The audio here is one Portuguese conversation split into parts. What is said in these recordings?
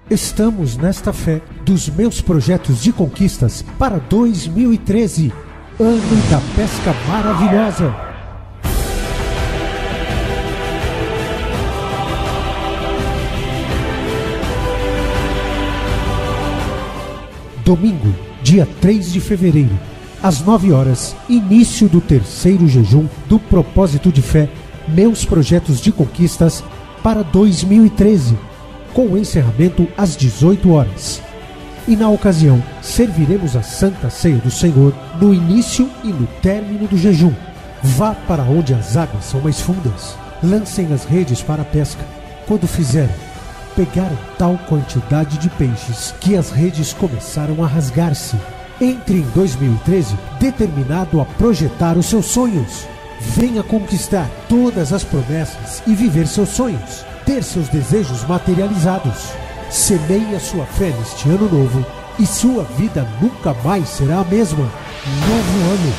Estamos nesta fé dos meus projetos de conquistas para 2013, ano da pesca maravilhosa. Domingo, dia 3 de fevereiro, às 9 horas, início do terceiro jejum do propósito de fé, meus projetos de conquistas para 2013, com o encerramento às 18 horas. E na ocasião, serviremos a Santa Ceia do Senhor no início e no término do jejum. Vá para onde as águas são mais fundas. Lancem as redes para a pesca. Quando fizerem, pegaram tal quantidade de peixes que as redes começaram a rasgar-se. Entre em 2013 determinado a projetar os seus sonhos. Venha conquistar todas as promessas e viver seus sonhos. Ter seus desejos materializados. Semeie a sua fé neste ano novo e sua vida nunca mais será a mesma. Novo ano,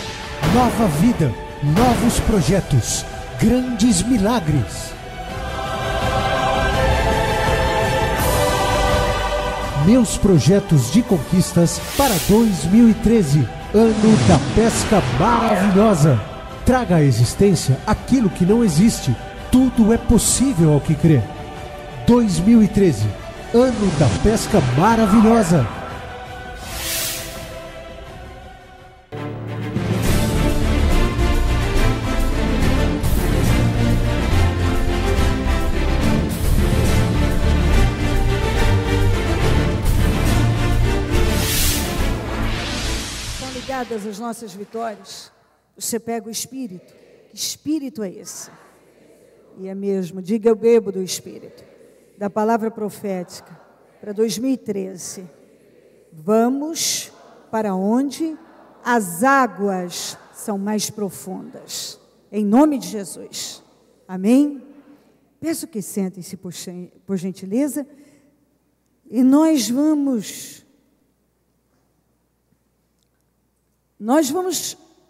nova vida, novos projetos, grandes milagres. Meus projetos de conquistas para 2013, ano da pesca maravilhosa. Traga à existência aquilo que não existe. Tudo é possível ao que crê. 2013, ano da pesca maravilhosa. Estão ligadas as nossas vitórias? Você pega o Espírito. Que Espírito é esse? E é mesmo, diga eu bebo do Espírito, da palavra profética, para 2013. Vamos para onde as águas são mais profundas, em nome de Jesus, amém? Peço que sentem-se por gentileza, e nós vamos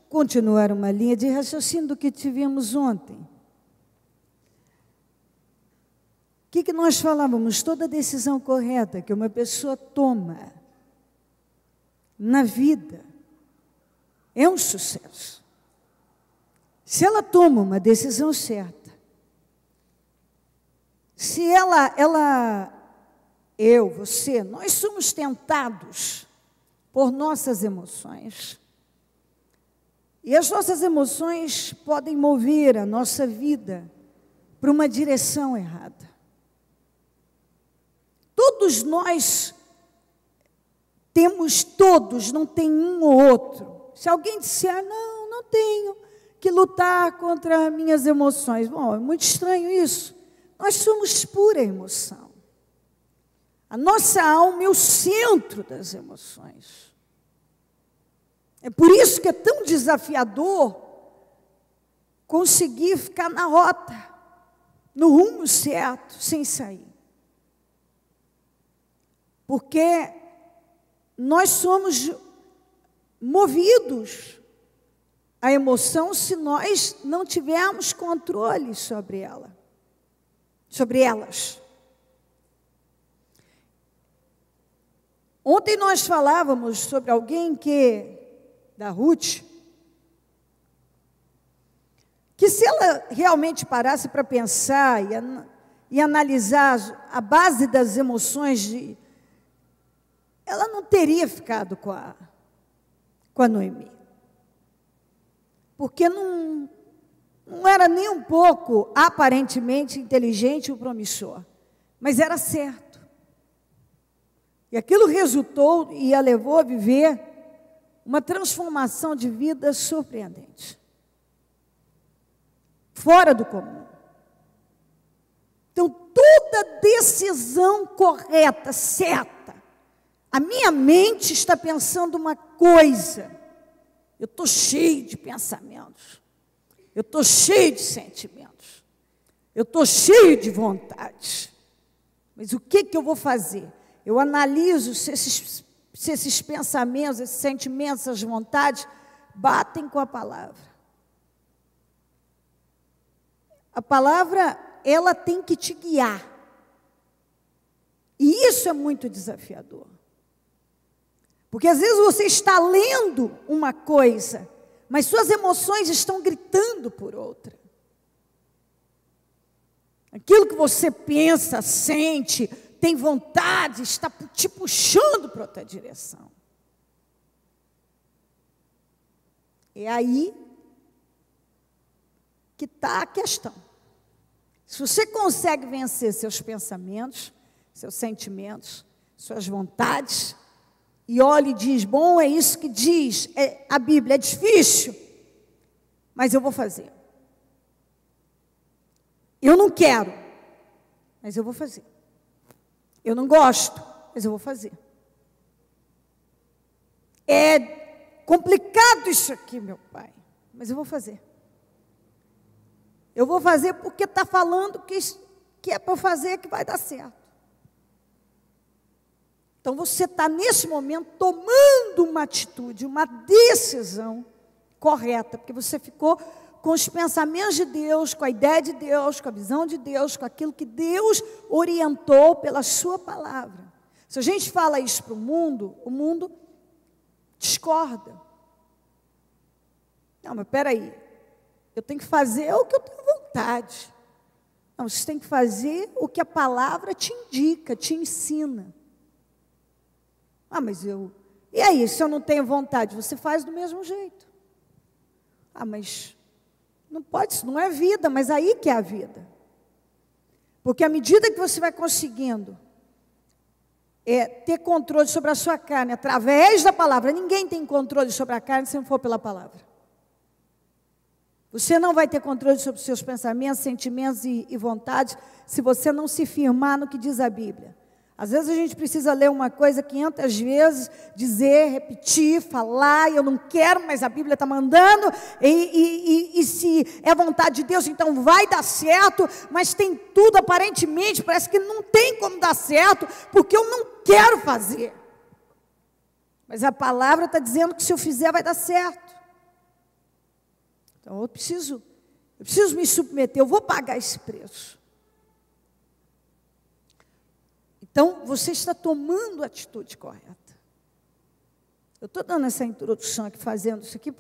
continuar uma linha de raciocínio do que tivemos ontem. O que nós falávamos? Toda decisão correta que uma pessoa toma na vida é um sucesso. Se ela toma uma decisão certa, se você, nós somos tentados por nossas emoções. E as nossas emoções podem mover a nossa vida para uma direção errada. Todos nós temos, não tem um ou outro. Se alguém disser, não tenho que lutar contra minhas emoções. Bom, é muito estranho isso. Nós somos pura emoção. A nossa alma é o centro das emoções. É por isso que é tão desafiador conseguir ficar na rota, no rumo certo, sem sair. Porque nós somos movidos à emoção se nós não tivermos controle sobre elas. Ontem nós falávamos sobre alguém da Ruth, que se ela realmente parasse para pensar e analisar a base das emoções ela não teria ficado com a Noemi. Porque não era nem um pouco, aparentemente, inteligente ou promissor. Mas era certo. E aquilo resultou e a levou a viver uma transformação de vida surpreendente. Fora do comum. Então, toda decisão correta, certa, a minha mente está pensando uma coisa, eu estou cheio de pensamentos, eu estou cheio de sentimentos, eu estou cheio de vontades, mas o que eu vou fazer? Eu analiso se esses pensamentos, esses sentimentos, essas vontades batem com a palavra. A palavra, ela tem que te guiar. E isso é muito desafiador. Porque às vezes você está lendo uma coisa, mas suas emoções estão gritando por outra. Aquilo que você pensa, sente, tem vontade, está te puxando para outra direção. É aí que está a questão. Se você consegue vencer seus pensamentos, seus sentimentos, suas vontades, e olha e diz, bom, é isso que diz, a Bíblia é difícil, mas eu vou fazer. Eu não quero, mas eu vou fazer. Eu não gosto, mas eu vou fazer. É complicado isso aqui, meu pai, mas eu vou fazer. Eu vou fazer porque está falando que é para eu fazer que vai dar certo. Então você está nesse momento tomando uma atitude, uma decisão correta, porque você ficou com os pensamentos de Deus, com a ideia de Deus, com a visão de Deus, com aquilo que Deus orientou pela sua palavra. Se a gente fala isso para o mundo discorda. Não, mas espera aí, eu tenho que fazer o que eu tenho vontade. Não, você tem que fazer o que a palavra te indica, te ensina. Ah, mas e aí, se eu não tenho vontade? Você faz do mesmo jeito. Ah, mas não pode, isso não é vida, mas aí que é a vida. Porque à medida que você vai conseguindo ter controle sobre a sua carne, através da palavra, ninguém tem controle sobre a carne se não for pela palavra. Você não vai ter controle sobre os seus pensamentos, sentimentos e vontades, se você não se firmar no que diz a Bíblia. Às vezes a gente precisa ler uma coisa 500 vezes, dizer, repetir, falar, e eu não quero, mas a Bíblia está mandando, e se é vontade de Deus, então vai dar certo, mas tem tudo aparentemente, parece que não tem como dar certo, porque eu não quero fazer. Mas a palavra está dizendo que se eu fizer vai dar certo. Então eu preciso me submeter, eu vou pagar esse preço. Então, você está tomando a atitude correta. Eu estou dando essa introdução aqui, fazendo isso aqui,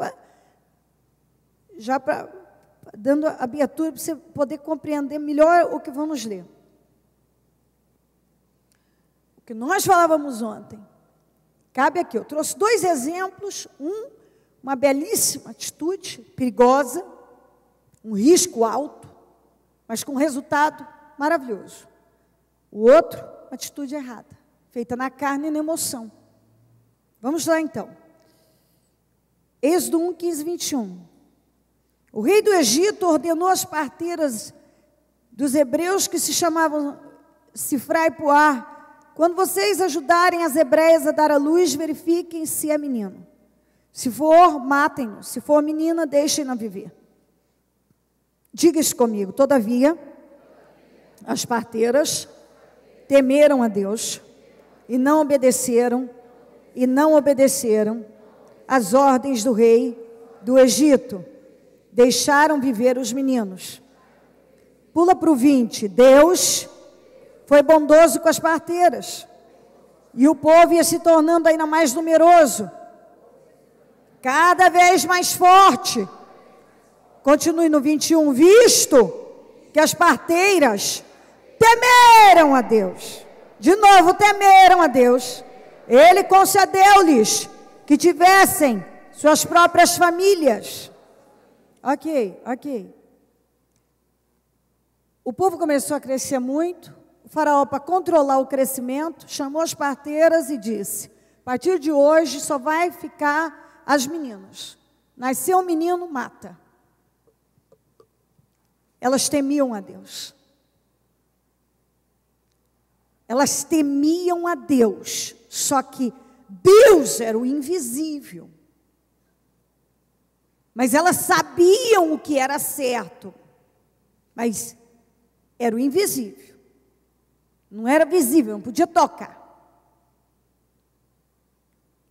dando a abertura para você poder compreender melhor o que vamos ler. O que nós falávamos ontem, cabe aqui, eu trouxe 2 exemplos, uma belíssima atitude, perigosa, um risco alto, mas com resultado maravilhoso. O outro, uma atitude errada, feita na carne e na emoção. Vamos lá então. Êxodo 1, 15, 21. O rei do Egito ordenou às parteiras dos hebreus que se chamavam Sifra e Puá: quando vocês ajudarem as hebreias a dar à luz, verifiquem se é menino. Se for, matem-no. Se for menina, deixem-na viver. Diga isso comigo. Todavia, as parteiras temeram a Deus e não obedeceram às ordens do rei do Egito. Deixaram viver os meninos. Pula para o 20. Deus foi bondoso com as parteiras e o povo ia se tornando ainda mais numeroso, cada vez mais forte. Continue no 21. Visto que as parteiras temeram a Deus. De novo, temeram a Deus. Ele concedeu-lhes que tivessem suas próprias famílias. Ok. O povo começou a crescer muito. O faraó, para controlar o crescimento, chamou as parteiras e disse: a partir de hoje só vai ficar as meninas. Nasceu um menino, mata. Elas temiam a Deus. Elas temiam a Deus, só que Deus era o invisível. Mas elas sabiam o que era certo, mas era o invisível. Não era visível, não podia tocar.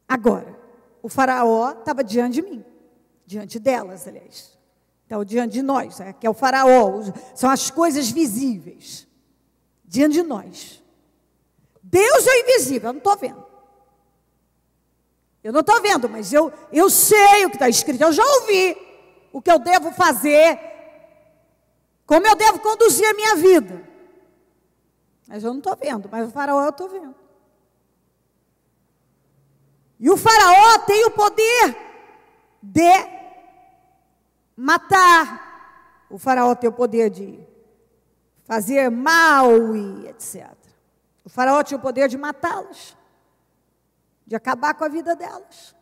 Agora, o faraó estava diante de mim, diante delas, aliás. Estava diante de nós, que é o faraó, são as coisas visíveis, diante de nós. Deus é invisível, eu não estou vendo. Eu não estou vendo, mas eu sei o que está escrito, eu já ouvi o que eu devo fazer, como eu devo conduzir a minha vida. Mas eu não estou vendo, mas o faraó eu estou vendo. E o faraó tem o poder de matar. O faraó tem o poder de fazer mal e etc. O faraó tinha o poder de matá-las, de acabar com a vida delas.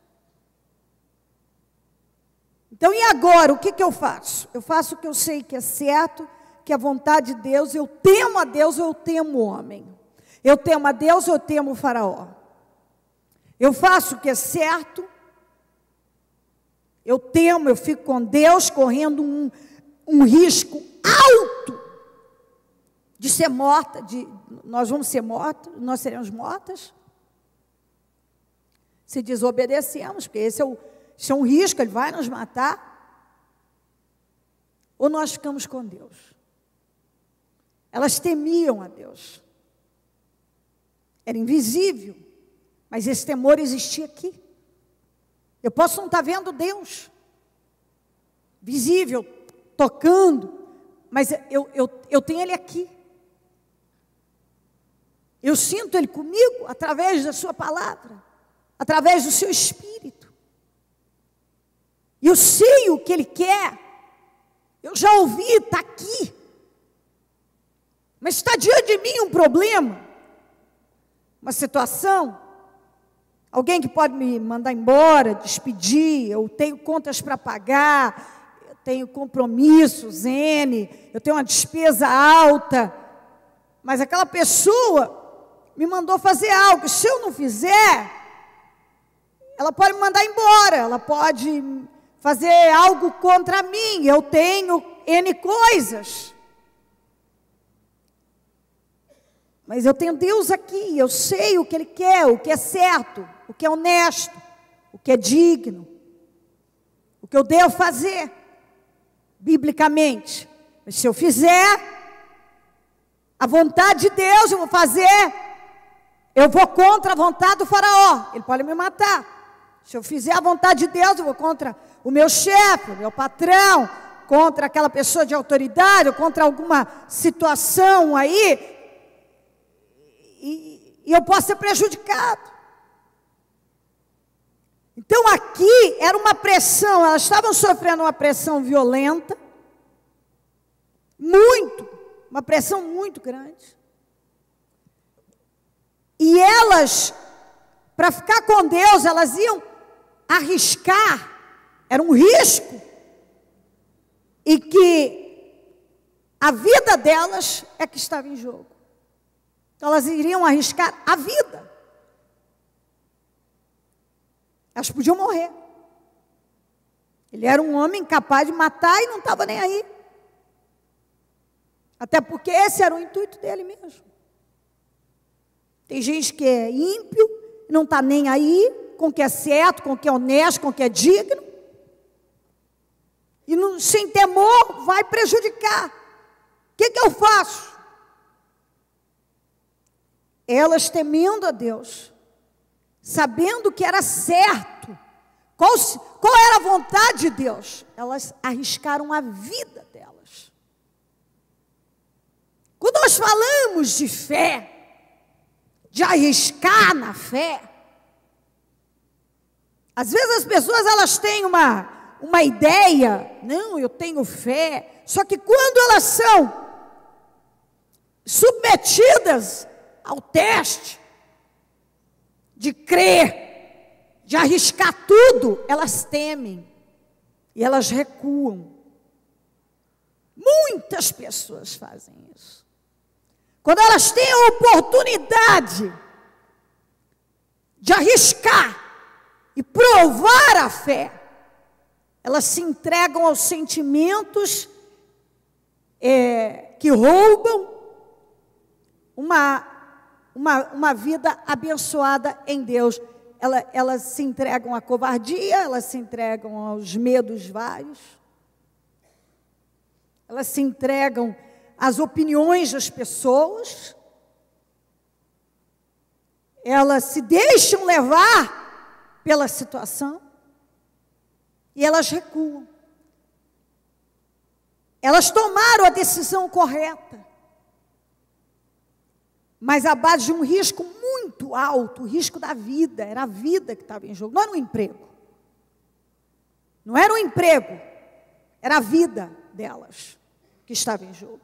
Então, e agora, o que eu faço? Eu faço o que eu sei que é certo, que é a vontade de Deus. Eu temo a Deus ou eu temo o homem? Eu temo a Deus ou eu temo o faraó? Eu faço o que é certo, eu temo, eu fico com Deus, correndo um risco alto de ser morta, nós vamos ser mortos, nós seremos mortas, se desobedecemos, porque esse é um risco, ele vai nos matar, ou nós ficamos com Deus. Elas temiam a Deus, era invisível, mas esse temor existia aqui. Eu posso não estar vendo Deus, visível, tocando, mas eu tenho Ele aqui. Eu sinto Ele comigo, através da sua palavra, através do seu Espírito. E eu sei o que Ele quer. Eu já ouvi, está aqui. Mas está diante de mim um problema, uma situação, alguém que pode me mandar embora, despedir, eu tenho contas para pagar, eu tenho compromissos, eu tenho uma despesa alta, mas aquela pessoa me mandou fazer algo, se eu não fizer, ela pode me mandar embora, ela pode fazer algo contra mim, eu tenho N coisas. Mas eu tenho Deus aqui, eu sei o que Ele quer, o que é certo, o que é honesto, o que é digno, o que eu devo fazer, biblicamente. Mas se eu fizer a vontade de Deus, eu vou fazer, eu vou contra a vontade do faraó, ele pode me matar. Se eu fizer a vontade de Deus, eu vou contra o meu chefe, o meu patrão, contra aquela pessoa de autoridade, ou contra alguma situação aí, e eu posso ser prejudicado. Então aqui era uma pressão, elas estavam sofrendo uma pressão violenta, uma pressão muito grande. E elas, para ficar com Deus, elas iam arriscar, era um risco, e que a vida delas é que estava em jogo. Então elas iriam arriscar a vida. Elas podiam morrer. Ele era um homem capaz de matar e não estava nem aí. Até porque esse era o intuito dele mesmo. Tem gente que é ímpio, não está nem aí com o que é certo, com o que é honesto, com o que é digno. E não, sem temor vai prejudicar. O que eu faço? Elas temendo a Deus, sabendo que era certo, qual era a vontade de Deus, elas arriscaram a vida delas. Quando nós falamos de fé, de arriscar na fé, às vezes as pessoas elas têm uma ideia, não, eu tenho fé, só que quando elas são submetidas ao teste de crer, de arriscar tudo, elas temem e elas recuam. Muitas pessoas fazem isso. Quando elas têm a oportunidade de arriscar e provar a fé, elas se entregam aos sentimentos que roubam uma vida abençoada em Deus. Elas se entregam à covardia, elas se entregam aos medos vários, elas se entregam às opiniões das pessoas, elas se deixam levar pela situação e elas recuam. Elas tomaram a decisão correta, mas à base de um risco muito alto, o risco da vida, era a vida que estava em jogo, não era um emprego. Não era um emprego, era a vida delas que estava em jogo.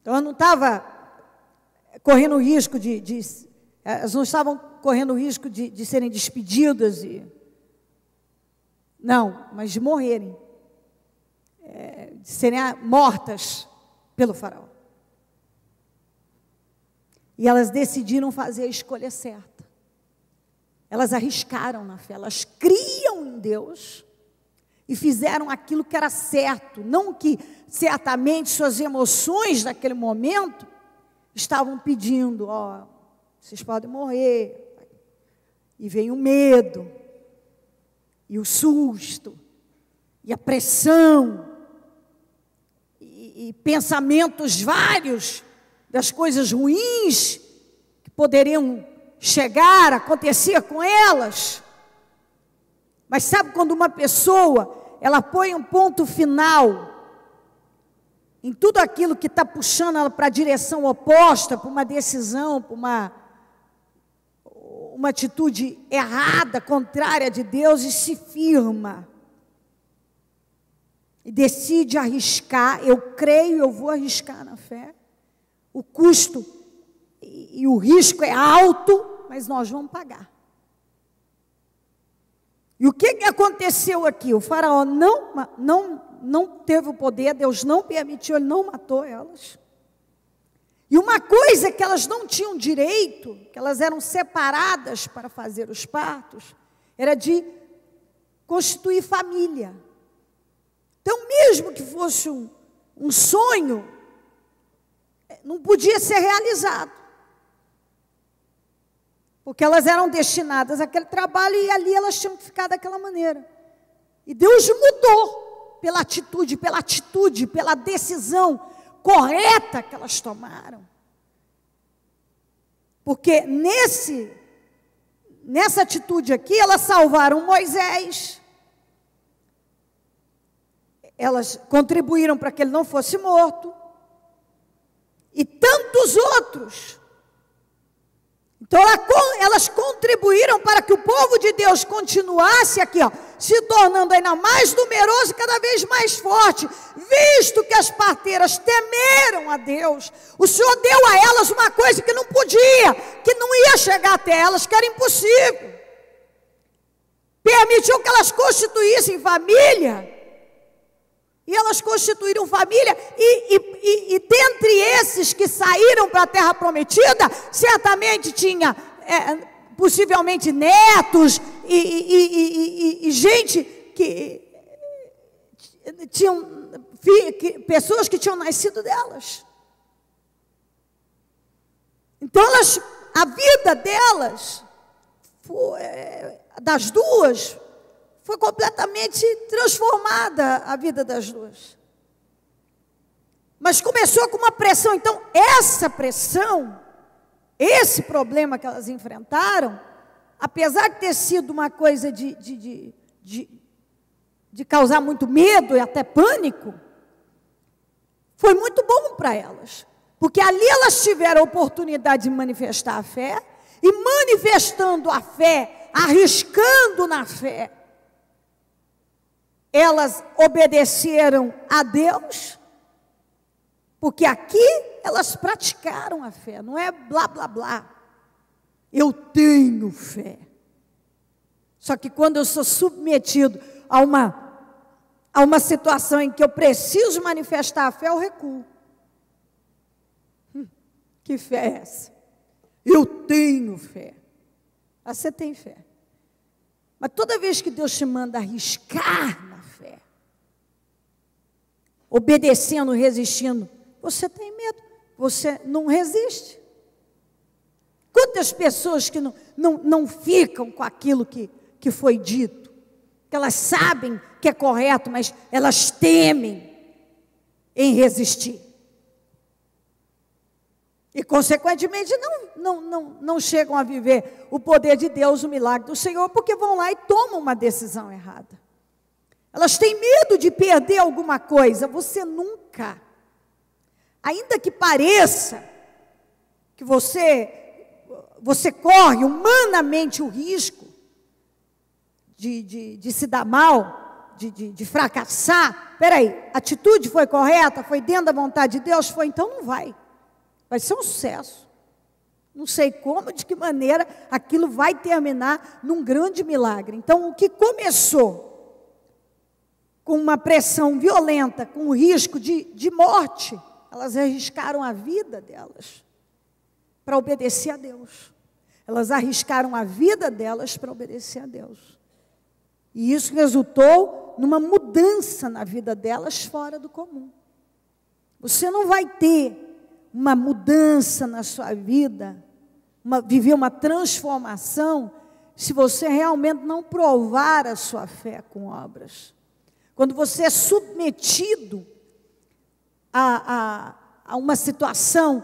Então, eu não estava correndo o risco elas não estavam correndo o risco de serem despedidas, não, mas de morrerem, de serem mortas pelo faraó. E elas decidiram fazer a escolha certa. Elas arriscaram na fé, elas criam em Deus e fizeram aquilo que era certo, não que certamente suas emoções naquele momento estavam pedindo, vocês podem morrer. E vem o medo, e o susto, e a pressão, e pensamentos vários das coisas ruins que poderiam chegar, acontecer com elas. Mas sabe quando uma pessoa, ela põe um ponto final em tudo aquilo que está puxando ela para a direção oposta, para uma decisão, para uma atitude errada, contrária de Deus, e se firma e decide arriscar. Eu creio, eu vou arriscar na fé. O custo e o risco é alto, mas nós vamos pagar. E o que aconteceu aqui? O faraó não teve o poder, Deus não permitiu, ele não matou elas. E uma coisa que elas não tinham direito, que elas eram separadas para fazer os partos, era de constituir família. Então, mesmo que fosse um sonho, não podia ser realizado. Porque elas eram destinadas àquele trabalho e ali elas tinham que ficar daquela maneira. E Deus mudou pela atitude, pela decisão correta que elas tomaram. Porque nessa atitude aqui, elas salvaram Moisés. Elas contribuíram para que ele não fosse morto. E tantos outros. Então, elas contribuíram para que o povo de Deus continuasse aqui, se tornando ainda mais numeroso e cada vez mais forte, visto que as parteiras temeram a Deus. O Senhor deu a elas uma coisa que não podia, que não ia chegar até elas, que era impossível. Permitiu que elas constituíssem família. E elas constituíram família, e dentre esses que saíram para a terra prometida, certamente tinha, possivelmente, netos, e gente que tinham, pessoas que tinham nascido delas. Então, a vida delas, das duas, foi completamente transformada a vida das duas. Mas começou com uma pressão. Então, essa pressão, esse problema que elas enfrentaram, apesar de ter sido uma coisa de causar muito medo e até pânico, foi muito bom para elas. Porque ali elas tiveram a oportunidade de manifestar a fé, e manifestando a fé, arriscando na fé, elas obedeceram a Deus, porque aqui elas praticaram a fé, não é blá, blá, blá. Eu tenho fé. Só que quando eu sou submetido a uma situação em que eu preciso manifestar a fé, eu recuo. Que fé é essa? Eu tenho fé. Você tem fé. Mas toda vez que Deus te manda arriscar na fé, obedecendo, resistindo, você tem medo, você não resiste. Quantas pessoas que não ficam com aquilo que foi dito, que elas sabem que é correto, mas elas temem em resistir. E, consequentemente, não chegam a viver o poder de Deus, o milagre do Senhor, porque vão lá e tomam uma decisão errada. Elas têm medo de perder alguma coisa. Você nunca, ainda que pareça que você corre humanamente o risco de se dar mal, de fracassar. Peraí, a atitude foi correta? Foi dentro da vontade de Deus? Foi, então não vai. Vai ser um sucesso. Não sei como, de que maneira aquilo vai terminar num grande milagre. Então, o que começou com uma pressão violenta, com o risco de morte, elas arriscaram a vida delas para obedecer a Deus. Elas arriscaram a vida delas para obedecer a Deus. E isso resultou numa mudança na vida delas fora do comum. Você não vai ter uma mudança na sua vida, viver uma transformação, se você realmente não provar a sua fé com obras. Quando você é submetido a uma situação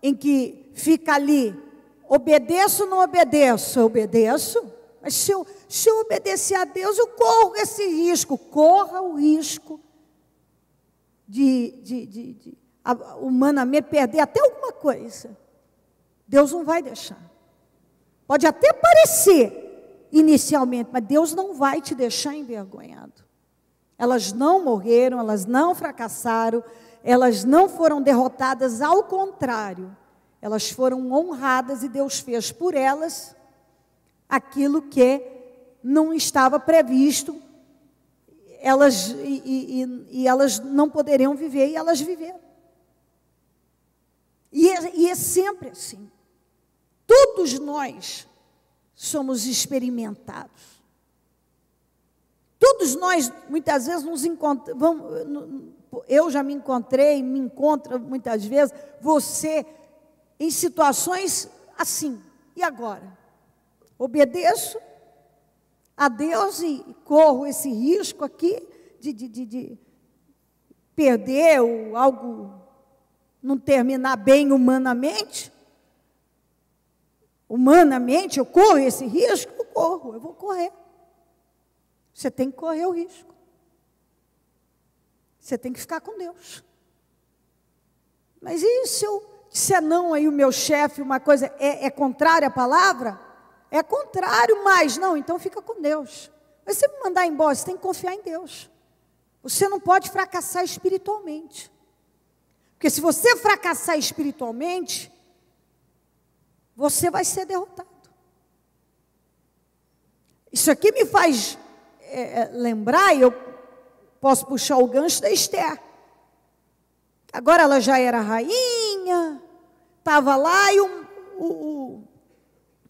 em que fica ali, obedeço ou não obedeço? Eu obedeço, mas se eu obedecer a Deus, eu corro esse risco. Corra o risco de humanamente perder até alguma coisa. Deus não vai deixar. Pode até parecer inicialmente, mas Deus não vai te deixar envergonhado. Elas não morreram, elas não fracassaram, elas não foram derrotadas, ao contrário, elas foram honradas e Deus fez por elas aquilo que não estava previsto. Elas elas não poderiam viver, e elas viveram. E é sempre assim. Todos nós somos experimentados. Todos nós, muitas vezes, nos encontramos. Eu já me encontrei, me encontro muitas vezes, você, em situações assim. E agora? Obedeço a Deus e corro esse risco aqui de perder ou algo não terminar bem humanamente. Humanamente, eu corro esse risco? Eu vou correr. Você tem que correr o risco. Você tem que ficar com Deus. Mas e se eu disser não aí o meu chefe, uma coisa é contrária à palavra? É contrário, mas não, então fica com Deus. Mas se me mandar embora, você tem que confiar em Deus. Você não pode fracassar espiritualmente. Porque se você fracassar espiritualmente, você vai ser derrotado. Isso aqui me faz lembrar, e eu posso puxar o gancho da Esther. Agora ela já era rainha, estava lá e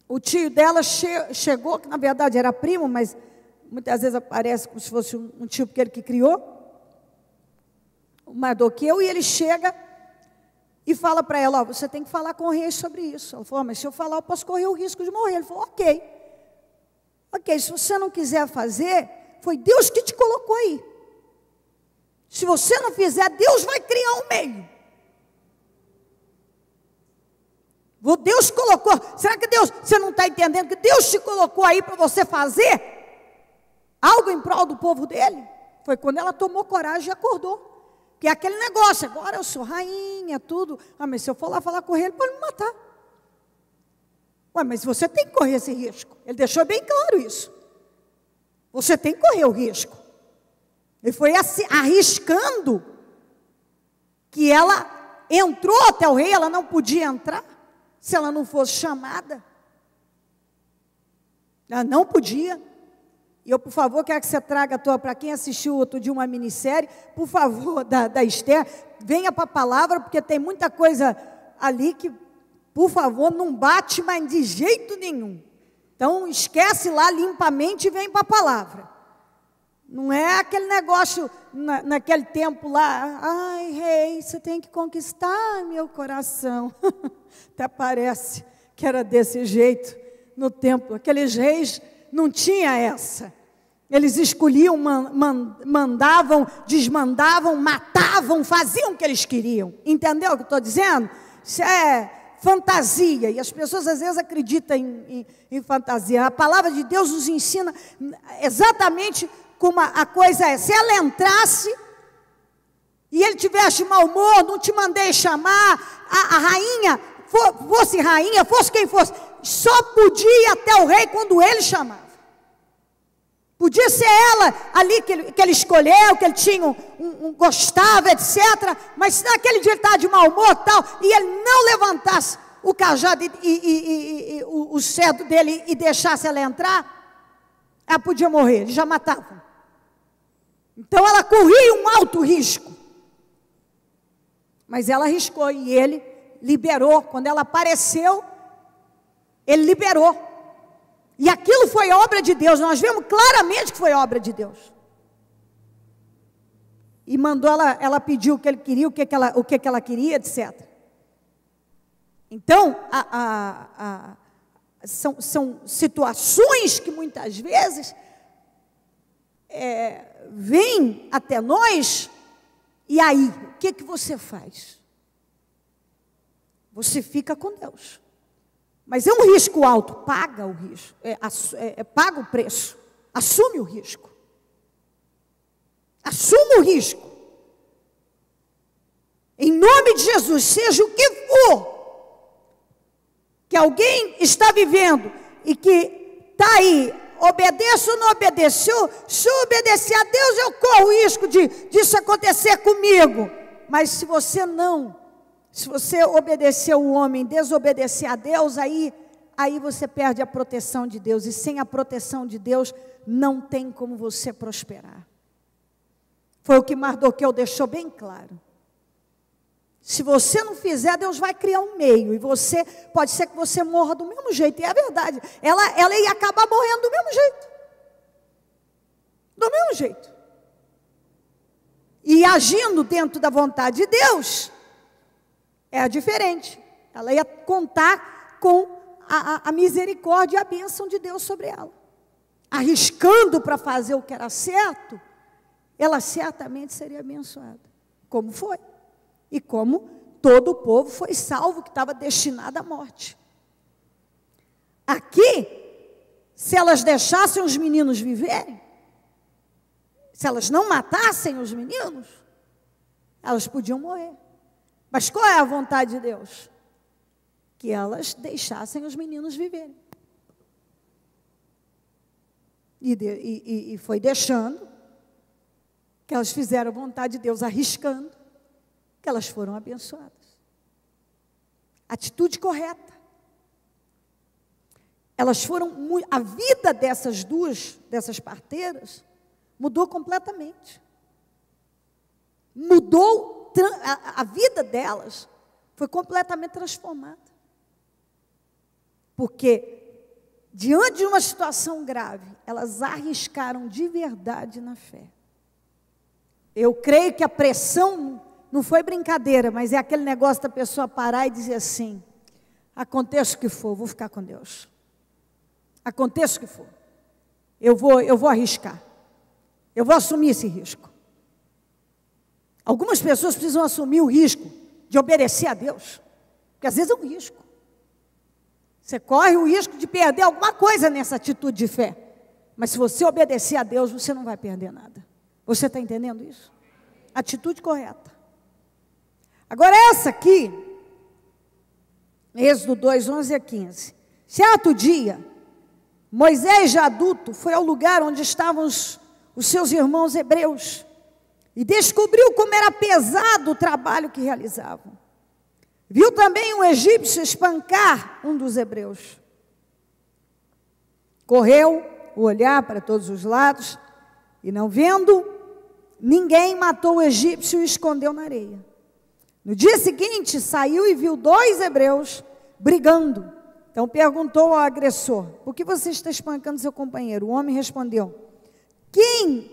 o tio dela chegou, que na verdade era primo, mas muitas vezes aparece como se fosse um tio, porque ele que criou, o Mardoqueu, e ele chega e fala para ela, você tem que falar com o rei sobre isso. Ela falou, mas se eu falar, eu posso correr o risco de morrer. Ele falou, ok, se você não quiser fazer, foi Deus que te colocou aí. Se você não fizer, Deus vai criar um meio. Deus colocou, será que Deus, você não está entendendo que Deus te colocou aí para você fazer algo em prol do povo dele? Foi quando ela tomou coragem e acordou. Que é aquele negócio, agora eu sou rainha, tudo. Mas se eu for lá falar com ele, ele pode me matar. Mas você tem que correr esse risco. Ele deixou bem claro isso. Você tem que correr o risco. Ele foi arriscando que ela entrou até o rei, ela não podia entrar se ela não fosse chamada. Ela não podia. E eu, por favor, quero que você traga para quem assistiu outro dia uma minissérie, por favor, da Esther, venha para a palavra, porque tem muita coisa ali que, por favor, não bate, mas de jeito nenhum. Então, esquece lá, limpa a mente e vem para a palavra. Não é aquele negócio, naquele tempo lá, ai, rei, você tem que conquistar meu coração. Até parece que era desse jeito no tempo. Aqueles reis não tinha essa. Eles escolhiam, mandavam, desmandavam, matavam, faziam o que eles queriam. Entendeu o que eu estou dizendo? isso é fantasia. E as pessoas às vezes acreditam em fantasia. A palavra de Deus nos ensina exatamente como a coisa é. Se ela entrasse e ele tivesse mau humor, não te mandei chamar, a rainha, fosse rainha, fosse quem fosse, só podia ir até o rei quando ele chamava. Podia ser ela ali que ele escolheu, que ele tinha gostava, etc. Mas se naquele dia ele estava de mau humor tal, e ele não levantasse o cajado e o cetro dele e deixasse ela entrar, ela podia morrer, ele já matava. Então ela corria um alto risco. Mas ela arriscou e ele liberou. Quando ela apareceu, ele liberou. E aquilo foi obra de Deus. Nós vemos claramente que foi obra de Deus. E mandou ela pedir o que ele queria, o que ela queria, etc. Então, são situações que muitas vezes vêm até nós. E aí, o que você faz? Você fica com Deus. Mas é um risco alto, paga o risco, paga o preço, assume o risco. Assuma o risco. Em nome de Jesus, seja o que for, que alguém está vivendo e que está aí, obedeça ou não obedeceu, se eu obedecer a Deus, eu corro o risco disso acontecer comigo. Mas se você obedecer o homem, desobedecer a Deus, aí você perde a proteção de Deus. E sem a proteção de Deus, não tem como você prosperar. Foi o que Mardoqueu deixou bem claro. Se você não fizer, Deus vai criar um meio. E pode ser que você morra do mesmo jeito. E é verdade. Ela ia acabar morrendo do mesmo jeito. Do mesmo jeito. E agindo dentro da vontade de Deus, é diferente. Ela ia contar com a misericórdia e a bênção de Deus sobre ela. Arriscando para fazer o que era certo, ela certamente seria abençoada. Como foi. E como todo o povo foi salvo, que estava destinado à morte. Aqui, se elas deixassem os meninos viverem, se elas não matassem os meninos, elas podiam morrer. Mas qual é a vontade de Deus? Que elas deixassem os meninos viverem. E foi deixando, que elas fizeram a vontade de Deus, arriscando, que elas foram abençoadas. Atitude correta. Elas foram, a vida dessas parteiras, mudou completamente. Mudou, a vida delas foi completamente transformada. Porque, diante de uma situação grave, elas arriscaram de verdade na fé. Eu creio que a pressão não foi brincadeira, mas é aquele negócio da pessoa parar e dizer assim: aconteça o que for, vou ficar com Deus. Aconteça o que for, eu vou arriscar. Eu vou assumir esse risco. Algumas pessoas precisam assumir o risco de obedecer a Deus, porque às vezes é um risco. Você corre o risco de perder alguma coisa nessa atitude de fé, mas se você obedecer a Deus, você não vai perder nada. Você está entendendo isso? Atitude correta. Agora essa aqui, Êxodo 2, 11 a 15. Certo dia, Moisés, já adulto, foi ao lugar onde estavam os seus irmãos hebreus e descobriu como era pesado o trabalho que realizavam. Viu também um egípcio espancar um dos hebreus. Correu o olhar para todos os lados e, não vendo ninguém, matou o egípcio e o escondeu na areia. No dia seguinte, saiu e viu 2 hebreus brigando. Então perguntou ao agressor: por que você está espancando seu companheiro? O homem respondeu: quem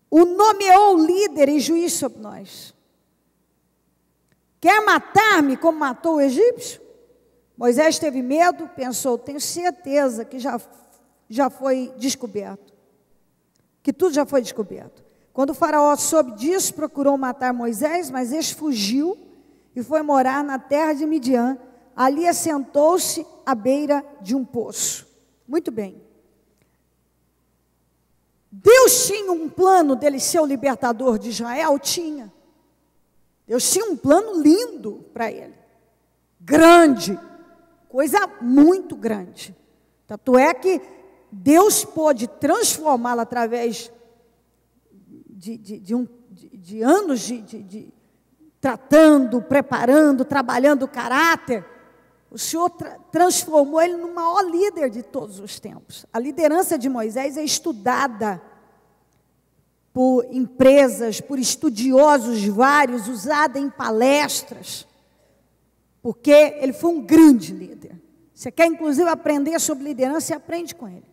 o nomeou líder e juiz sobre nós? Quer matar-me como matou o egípcio? Moisés teve medo, pensou: tenho certeza que já foi descoberto. Que tudo já foi descoberto. Quando o faraó soube disso, procurou matar Moisés, mas este fugiu e foi morar na terra de Midian. Ali assentou-se à beira de um poço. Muito bem. Deus tinha um plano dele ser o libertador de Israel? Tinha. Deus tinha um plano lindo para ele. Grande. Coisa muito grande. Tanto é que Deus pôde transformá-lo através de anos tratando, preparando, trabalhando o caráter. O Senhor transformou ele no maior líder de todos os tempos. A liderança de Moisés é estudada por empresas, por estudiosos vários, usada em palestras, porque ele foi um grande líder. Você quer, inclusive, aprender sobre liderança, você aprende com ele.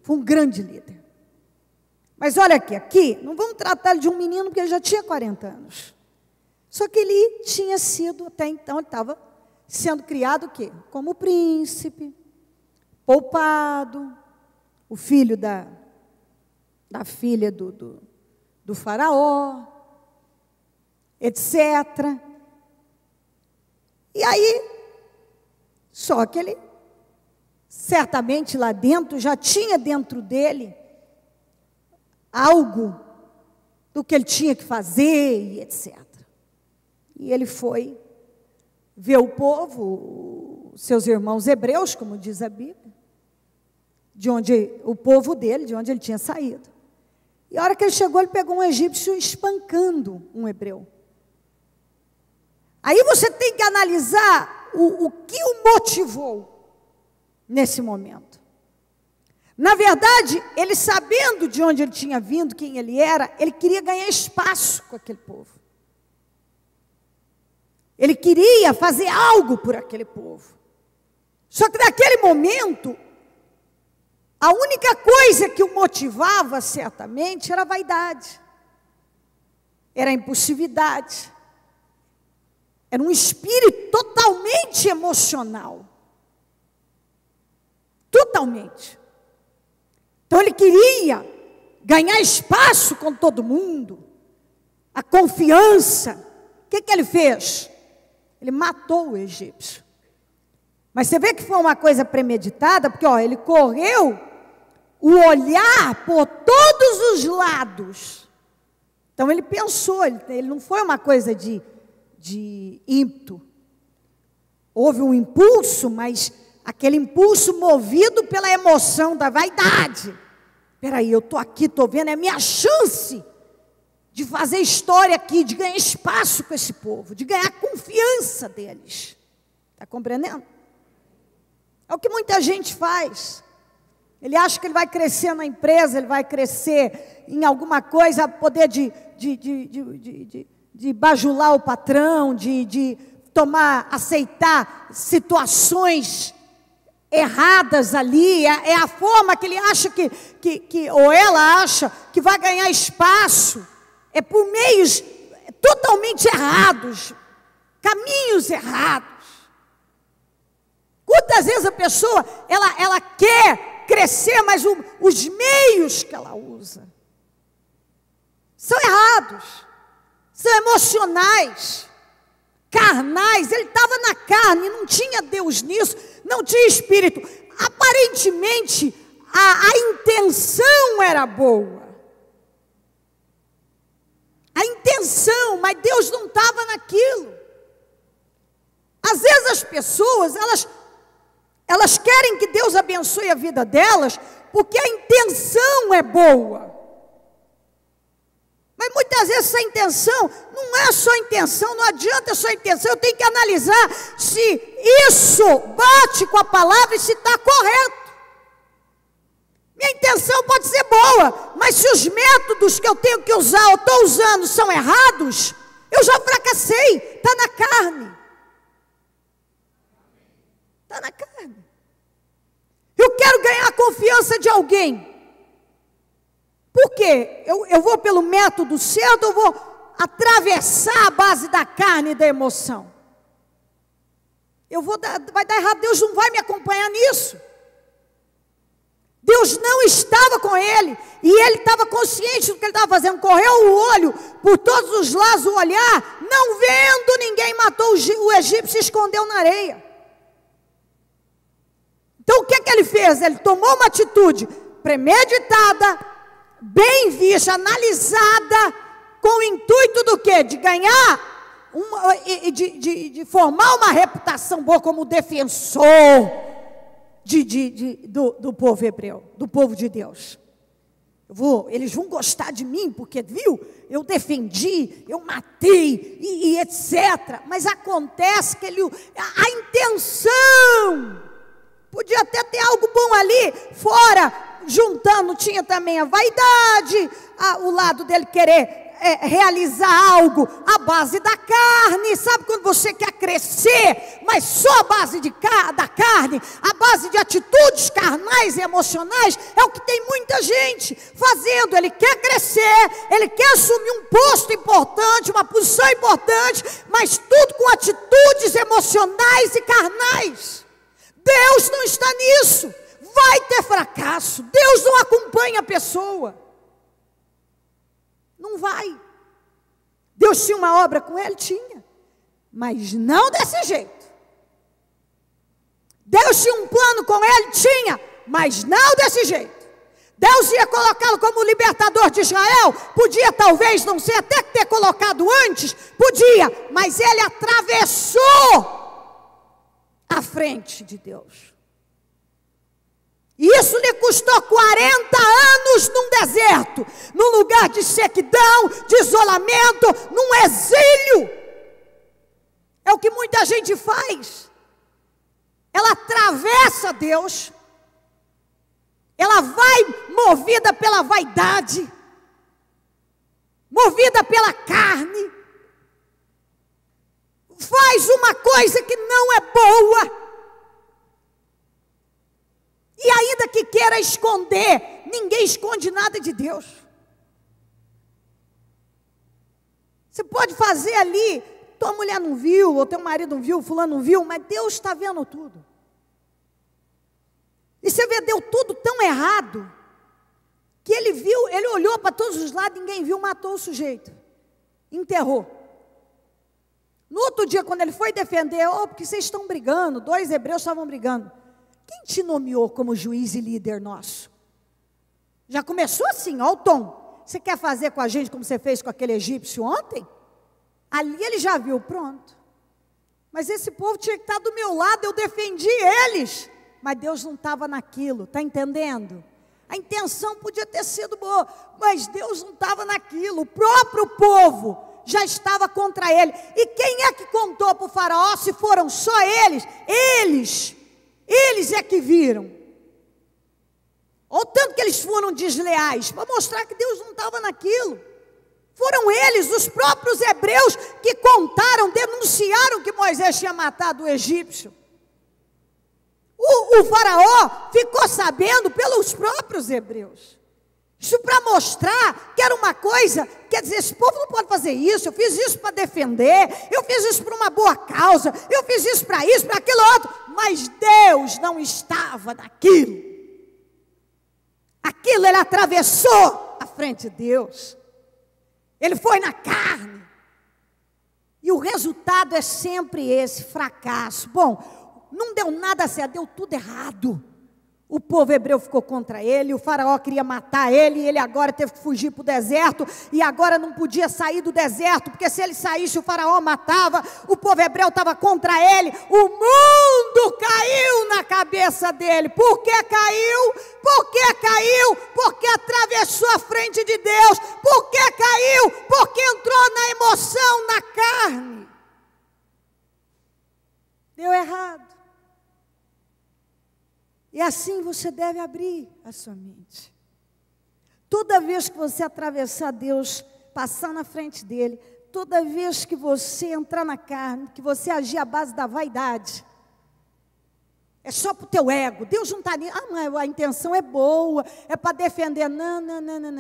Foi um grande líder. Mas olha aqui, não vamos tratar de um menino, porque ele já tinha 40 anos. Só que ele tinha sido, até então, ele estava sendo criado o quê? Como príncipe, poupado, o filho da filha do faraó, etc. E aí, só que ele, certamente lá dentro, já tinha dentro dele algo do que ele tinha que fazer, e etc. E ele foi ver o povo, seus irmãos hebreus, como diz a Bíblia, o povo dele, de onde ele tinha saído. E a hora que ele chegou, ele pegou um egípcio espancando um hebreu. Aí você tem que analisar o que o motivou nesse momento. Na verdade, ele sabendo de onde ele tinha vindo, quem ele era, ele queria ganhar espaço com aquele povo. Ele queria fazer algo por aquele povo. Só que naquele momento, a única coisa que o motivava, certamente, era a vaidade. Era a impulsividade. Era um espírito totalmente emocional. Totalmente. Então ele queria ganhar espaço com todo mundo. A confiança. O que ele fez? Ele matou o egípcio. Mas você vê que foi uma coisa premeditada, porque ele correu o olhar por todos os lados. Então ele pensou, ele não foi uma coisa de ímpeto. Houve um impulso, mas aquele impulso movido pela emoção da vaidade. Espera aí, eu estou aqui, estou vendo, é a minha chance de fazer história aqui, de ganhar espaço com esse povo, de ganhar confiança deles. Está compreendendo? É o que muita gente faz. Ele acha que ele vai crescer na empresa, ele vai crescer em alguma coisa, poder de bajular o patrão, de aceitar situações erradas ali. É a forma que ele acha ou ela acha que vai ganhar espaço. É por meios totalmente errados, caminhos errados. Quantas vezes a pessoa, ela quer crescer, mas os meios que ela usa são errados, são emocionais, carnais. Ele estava na carne, não tinha Deus nisso, não tinha Espírito. Aparentemente, a intenção era boa. A intenção, mas Deus não estava naquilo. Às vezes as pessoas, elas querem que Deus abençoe a vida delas, porque a intenção é boa. Mas muitas vezes essa intenção não é só intenção, não adianta só intenção, eu tenho que analisar se isso bate com a palavra e se está correto. Minha intenção pode ser boa, mas se os métodos que eu tenho que usar, eu estou usando, são errados, eu já fracassei, está na carne. Está na carne. Eu quero ganhar a confiança de alguém. Por quê? Eu vou pelo método certo, eu vou atravessar a base da carne e da emoção. Vai dar errado, Deus não vai me acompanhar nisso. Deus não estava com ele, e ele estava consciente do que ele estava fazendo. Correu o olho por todos os lados, o olhar, não vendo ninguém, matou o egípcio e se escondeu na areia. Então o que ele fez? Ele tomou uma atitude premeditada, bem vista, analisada, com o intuito do quê? De ganhar, de formar uma reputação boa como defensor do povo hebreu, do povo de Deus. Eles vão gostar de mim, porque, viu, eu defendi, eu matei, e etc. Mas acontece que a intenção, podia até ter algo bom ali, fora, juntando, tinha também a vaidade, o lado dele querer realizar algo à base da carne. Sabe quando você quer crescer, mas só a base da carne, a base de atitudes carnais e emocionais, é o que tem muita gente fazendo. Ele quer crescer, ele quer assumir um posto importante, uma posição importante, mas tudo com atitudes emocionais e carnais. Deus não está nisso. Vai ter fracasso. Deus não acompanha a pessoa. Não vai. Deus tinha uma obra com ele? Tinha. Mas não desse jeito. Deus tinha um plano com ele? Tinha. Mas não desse jeito. Deus ia colocá-lo como libertador de Israel? Podia talvez, não sei, até ter colocado antes? Podia. Mas ele atravessou a frente de Deus. E isso lhe custou 40 anos num deserto, num lugar de sequidão, de isolamento, num exílio. É o que muita gente faz. Ela atravessa Deus, ela vai movida pela vaidade, movida pela carne, faz uma coisa que não é boa. E ainda que queira esconder, ninguém esconde nada de Deus. Você pode fazer ali, tua mulher não viu, ou teu marido não viu, fulano não viu, mas Deus está vendo tudo. E você vê, deu tudo tão errado, que ele viu, ele olhou para todos os lados, ninguém viu, matou o sujeito, enterrou. No outro dia, quando ele foi defender, porque vocês estão brigando, 2 hebreus estavam brigando. Quem te nomeou como juiz e líder nosso? Já começou assim, ó o tom. Você quer fazer com a gente como você fez com aquele egípcio ontem? Ali ele já viu, pronto. Mas esse povo tinha que estar do meu lado, eu defendi eles. Mas Deus não estava naquilo, está entendendo? A intenção podia ter sido boa, mas Deus não estava naquilo. O próprio povo já estava contra ele. E quem é que contou para o faraó, se foram só eles? Eles é que viram. Ou tanto que eles foram desleais, para mostrar que Deus não estava naquilo. Foram eles, os próprios hebreus, que contaram, denunciaram que Moisés tinha matado o egípcio. O faraó ficou sabendo pelos próprios hebreus. Isso para mostrar que era uma coisa, quer dizer, esse povo não pode fazer isso, eu fiz isso para defender, eu fiz isso por uma boa causa, eu fiz isso, para aquilo outro, mas Deus não estava naquilo. Aquilo ele atravessou a frente de Deus, ele foi na carne, e o resultado é sempre esse, fracasso. Bom, não deu nada certo, deu tudo errado. O povo hebreu ficou contra ele, o faraó queria matar ele, e ele agora teve que fugir para o deserto, e agora não podia sair do deserto, porque se ele saísse o faraó matava, o povo hebreu estava contra ele, o mundo caiu na cabeça dele. Por que caiu? Porque caiu, porque atravessou a frente de Deus. Por que caiu? Porque entrou na emoção, na carne. Deu errado. E assim você deve abrir a sua mente. Toda vez que você atravessar Deus, passar na frente dele, toda vez que você entrar na carne, que você agir à base da vaidade, é só para o teu ego. Deus não está ali, mas a intenção é boa, é para defender. Não.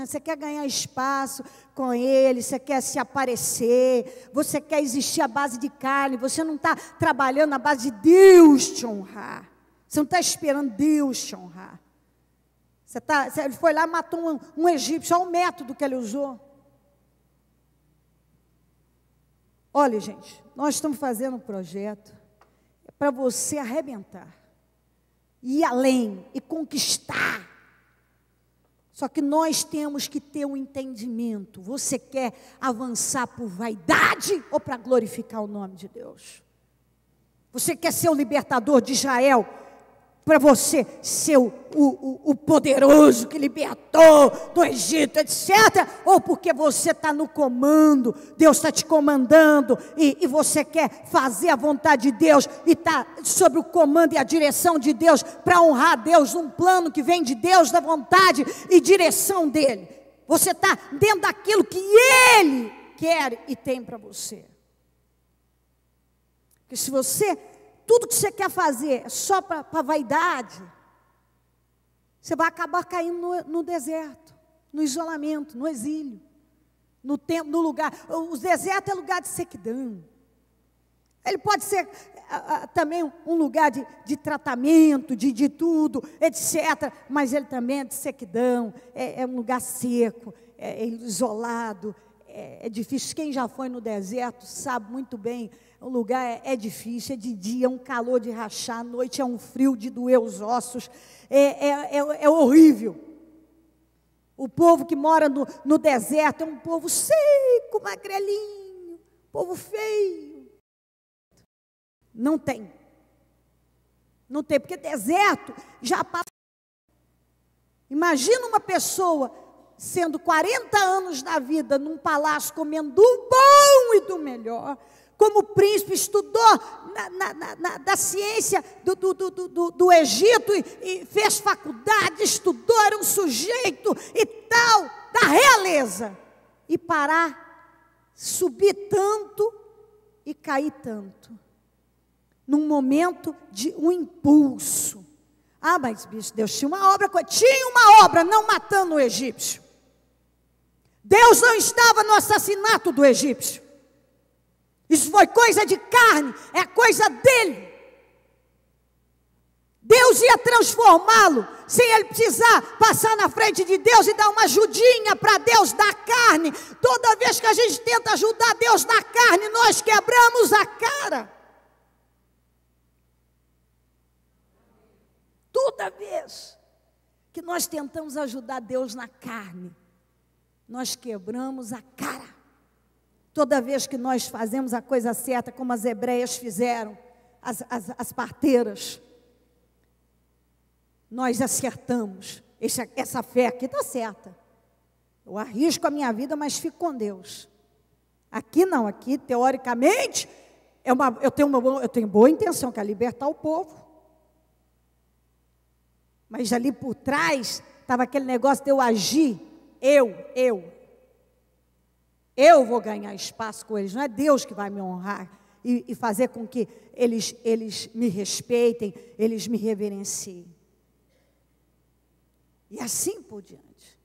Você quer ganhar espaço com ele, você quer se aparecer, você quer existir à base de carne, você não está trabalhando à base de Deus te honrar. Você não está esperando Deus te honrar. Ele foi lá e matou um egípcio, olha o método que ele usou. Olha, gente, nós estamos fazendo um projeto para você arrebentar, ir além e conquistar. Só que nós temos que ter um entendimento. Você quer avançar por vaidade ou para glorificar o nome de Deus? Você quer ser o libertador de Israel? Para você ser o poderoso que libertou do Egito, etc. Ou porque você está no comando, Deus está te comandando e você quer fazer a vontade de Deus e está sob o comando e a direção de Deus para honrar a Deus, um plano que vem de Deus, da vontade e direção dEle. Você está dentro daquilo que Ele quer e tem para você. Porque se você... tudo que você quer fazer é só para vaidade, você vai acabar caindo no deserto, no isolamento, no exílio, no tempo, no lugar. O deserto é lugar de sequidão. Ele pode ser também um lugar de tratamento, de tudo, etc. Mas ele também é de sequidão, é um lugar seco, é isolado, é difícil. Quem já foi no deserto sabe muito bem. O lugar é difícil, é de dia, é um calor de rachar, à noite é um frio de doer os ossos, é horrível. O povo que mora no deserto é um povo seco, magrelinho, povo feio. Não tem, porque deserto já passa. Imagina uma pessoa sendo 40 anos da vida num palácio, comendo do bom e do melhor, como príncipe, estudou da ciência do Egito e fez faculdade, estudou, era um sujeito e tal, da realeza. E parar, subir tanto e cair tanto. Num momento de um impulso. Ah, mas bicho, Deus tinha uma obra não matando o egípcio. Deus não estava no assassinato do egípcio. Isso foi coisa de carne, é coisa dele. Deus ia transformá-lo, sem ele precisar passar na frente de Deus e dar uma ajudinha para Deus da carne. Toda vez que a gente tenta ajudar Deus da carne, nós quebramos a cara. Toda vez que nós tentamos ajudar Deus na carne, nós quebramos a cara. Toda vez que nós fazemos a coisa certa, como as hebreias fizeram, as parteiras, nós acertamos. Essa fé aqui está certa. Eu arrisco a minha vida, mas fico com Deus. Aqui não, aqui teoricamente, eu tenho boa intenção, que é libertar o povo. Mas ali por trás, estava aquele negócio de eu agir, eu vou ganhar espaço com eles, não é Deus que vai me honrar e fazer com que eles me respeitem, eles me reverenciem. E assim por diante.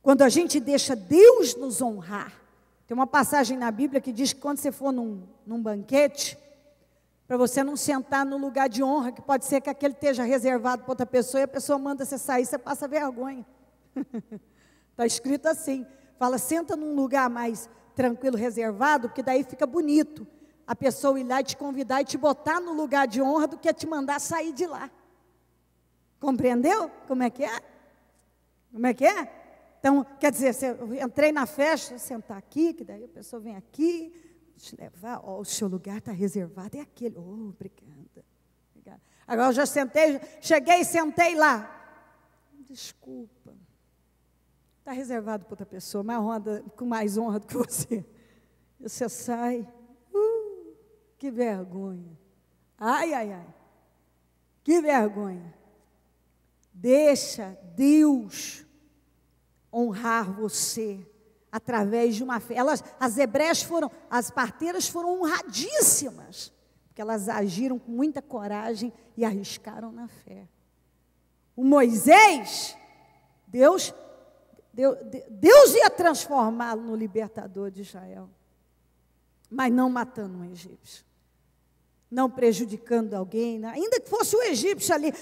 Quando a gente deixa Deus nos honrar, tem uma passagem na Bíblia que diz que quando você for num banquete, para você não sentar no lugar de honra, que pode ser que aquele esteja reservado para outra pessoa, e a pessoa manda você sair, você passa vergonha. Está escrito assim. Fala, senta num lugar mais tranquilo, reservado, porque daí fica bonito. A pessoa ir lá e te convidar e te botar no lugar de honra do que te mandar sair de lá. Compreendeu? Como é que é? Como é que é? Então, quer dizer, eu entrei na festa, vou sentar aqui, que daí a pessoa vem aqui, te levar, o seu lugar está reservado, é aquele. Obrigada. Agora eu já cheguei e sentei lá. Desculpa. Está reservado para outra pessoa, com mais honra do que você. E você sai, que vergonha. Ai, ai, ai. Que vergonha. Deixa Deus honrar você através de uma fé. As hebreias as parteiras foram honradíssimas, porque elas agiram com muita coragem e arriscaram na fé. O Moisés, Deus ia transformá-lo no libertador de Israel, mas não matando um egípcio. não prejudicando alguém, ainda que fosse o egípcio ali,